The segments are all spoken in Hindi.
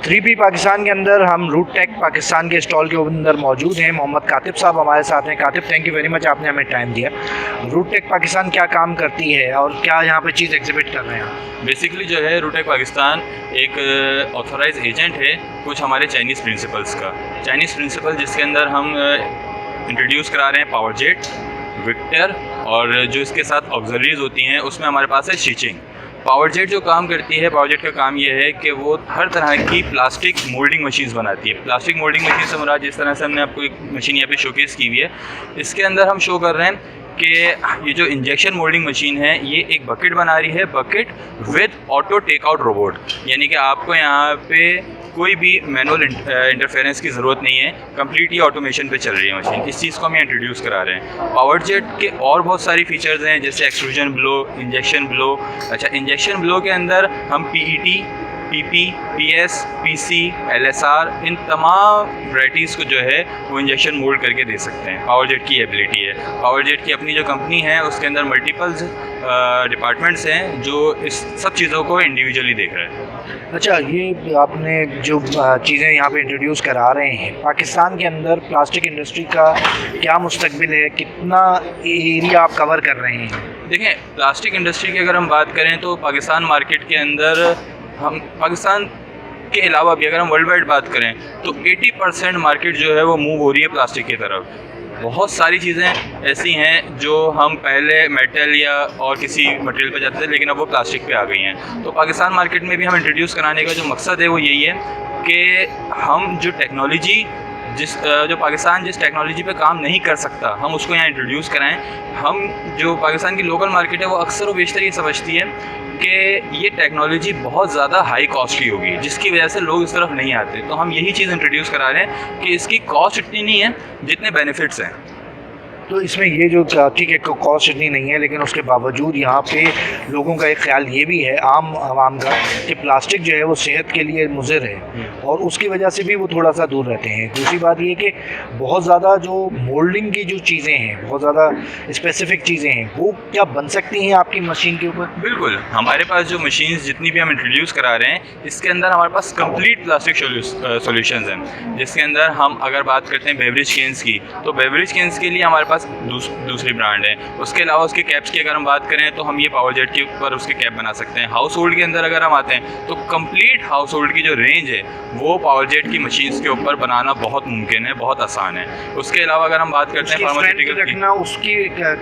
3P पाकिस्तान के अंदर हम रूट टेक पाकिस्तान के स्टॉल के अंदर मौजूद हैं। मोहम्मद कातिब साहब हमारे साथ हैं। कातिब, थैंक यू वेरी मच, आपने हमें टाइम दिया। रूट टेक पाकिस्तान क्या काम करती है और क्या यहाँ पे चीज़ एग्जिबिट कर रहे हैं? बेसिकली जो है रूट टेक पाकिस्तान एक ऑथोराइज एजेंट है कुछ हमारे चाइनीज़ प्रिंसिपल्स का। चाइनीज़ प्रिंसिपल जिसके अंदर हम इंट्रोड्यूस करा रहे हैं पावर जेट, विक्टर और जो इसके साथ ऑक्सिलरीज होती हैं उसमें हमारे पास है स्टिचिंग। पावर जेट जो काम करती है, पावर जेट का काम ये है कि वो हर तरह की प्लास्टिक मोल्डिंग मशीन्स बनाती है। प्लास्टिक मोल्डिंग मशीन से मुराद जिस तरह से हमने आपको एक मशीन यहाँ पे शोकेस की हुई है, इसके अंदर हम शो कर रहे हैं कि ये जो इंजेक्शन मोल्डिंग मशीन है ये एक बकेट बना रही है, bucket with auto take out robot, यानी कि आपको यहाँ पे कोई भी मैनुअल इंटरफेरेंस की ज़रूरत नहीं है, कम्प्लीटली ऑटोमेशन पे चल रही है मशीन। इस चीज़ को हम इंट्रोड्यूस करा रहे हैं। पावर जेट के और बहुत सारी फीचर्स हैं जैसे एक्सट्रूजन ब्लो, इंजेक्शन ब्लो। अच्छा, इंजेक्शन ब्लो के अंदर हम PET, PP, PS, PC, LSR इन तमाम वैराइटीज़ को जो है वो इंजेक्शन मोल्ड करके दे सकते हैं। पावर जेट की एबिलिटी है। पावर जेट की अपनी जो कंपनी है उसके अंदर मल्टीपल्स डिपार्टमेंट्स हैं जो इस सब चीज़ों को इंडिविजुअली देख रहे हैं। अच्छा, ये आपने जो चीज़ें यहाँ पे इंट्रोड्यूस करा रहे हैं, पाकिस्तान के अंदर प्लास्टिक इंडस्ट्री का क्या मुस्तकबिल है, कितना एरिया आप कवर कर रहे हैं? देखें, प्लास्टिक इंडस्ट्री की अगर हम बात करें तो पाकिस्तान मार्केट के अंदर हम पाकिस्तान के अलावा भी अगर हम वर्ल्ड वाइड बात करें तो 80% मार्केट जो है वो मूव हो रही है प्लास्टिक की तरफ। बहुत सारी चीज़ें ऐसी हैं जो हम पहले मेटल या और किसी मटेरियल पे जाते थे लेकिन अब वो प्लास्टिक पे आ गई हैं। तो पाकिस्तान मार्केट में भी हम इंट्रोड्यूस कराने का जो मकसद है वो यही है कि हम जो टेक्नोलॉजी जो पाकिस्तान जिस टेक्नोलॉजी पे काम नहीं कर सकता हम उसको यहाँ इंट्रोड्यूस कराएं। हम जो पाकिस्तान की लोकल मार्केट है वो अक्सर व बेशतर ये समझती है कि ये टेक्नोलॉजी बहुत ज़्यादा हाई कॉस्ट की होगी जिसकी वजह से लोग इस तरफ नहीं आते। तो हम यही चीज़ इंट्रोड्यूस करा रहे हैं कि इसकी कॉस्ट इतनी नहीं है जितने बेनिफिट्स हैं। तो इसमें ये जो ठीक है कॉस्ट इतनी नहीं है लेकिन उसके बावजूद यहाँ पे लोगों का एक ख्याल ये भी है आम आवाम का कि प्लास्टिक जो है वो सेहत के लिए मुज़र है और उसकी वजह से भी वो थोड़ा सा दूर रहते हैं। दूसरी बात ये कि बहुत ज़्यादा जो मोल्डिंग की जो चीज़ें हैं, बहुत ज़्यादा स्पेसिफ़िक चीज़ें हैं, वो क्या बन सकती हैं आपकी मशीन के ऊपर? बिल्कुल, हमारे पास जो मशीन्स जितनी भी हम इंट्रोड्यूस करा रहे हैं इसके अंदर हमारे पास कंप्लीट प्लास्टिक सॉल्यूशंस हैं। जिसके अंदर हम अगर बात करते हैं बेवरेज कैंस की, तो बेवरेज कैंस के लिए हमारे पास दूसरी ब्रांड है। उसके अलावा उसके कैप्स की अगर हम बात करें तो हम ये पावर जेट के ऊपर उसके कैप बना सकते हैं। हाउस होल्ड के अंदर अगर हम आते हैं तो कंप्लीट हाउस होल्ड की जो रेंज है वो पावर जेट की मशीन्स के ऊपर बनाना बहुत मुमकिन है, बहुत आसान है। उसके अलावा अगर हम बात करते हैं फार्मास्यूटिकल रखना, उसकी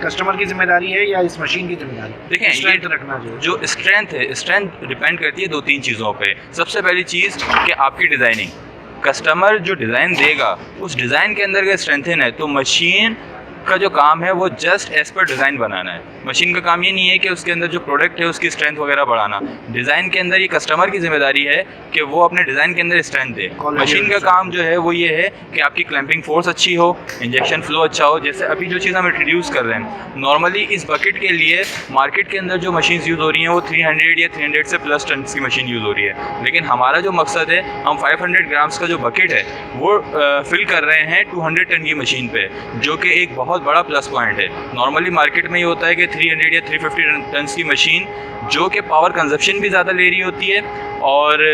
कस्टमर की जिम्मेदारी है या इस मशीन की जिम्मेदारी? देखें, ये रखना जो स्ट्रेंथ है, स्ट्रेंथ डिपेंड करती है 2-3 चीज़ों पे। सबसे पहली चीज़ कि आपकी डिज़ाइनिंग, कस्टमर जो डिज़ाइन देगा उस डिज़ाइन के अंदर अगर स्ट्रेंथन है तो मशीन का जो काम है वो जस्ट एज पर डिज़ाइन बनाना है। मशीन का काम ये नहीं है कि उसके अंदर जो प्रोडक्ट है उसकी स्ट्रेंथ वगैरह बढ़ाना। डिज़ाइन के अंदर ये कस्टमर की जिम्मेदारी है कि वो अपने डिज़ाइन के अंदर स्ट्रेंथ दे। मशीन का काम जो है वो ये है कि आपकी क्लैंपिंग फोर्स अच्छी हो, इंजेक्शन फ्लो अच्छा हो। जैसे अभी जो चीज़ हम इंट्रोड्यूस कर रहे हैं, नॉर्मली इस बकेट के लिए मार्केट के अंदर जो मशीन्स यूज़ हो रही हैं वो 300 या 300 से प्लस टन की मशीन यूज़ हो रही है, लेकिन हमारा जो मकसद है हम 500 ग्राम्स का जो बकेट है वो फिल कर रहे हैं 200 टन की मशीन पे, जो कि एक बहुत बड़ा प्लस पॉइंट है। नॉर्मली मार्केट में ये होता है कि 300 या 350 टन की मशीन जो कि पावर कंजप्शन भी ज़्यादा ले रही होती है और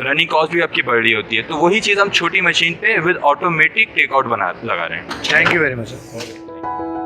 रनिंग कॉस्ट भी आपकी बढ़ रही होती है। तो वही चीज़ हम छोटी मशीन पे विद ऑटोमेटिक टेकआउट लगा रहे हैं। Thank you very much sir.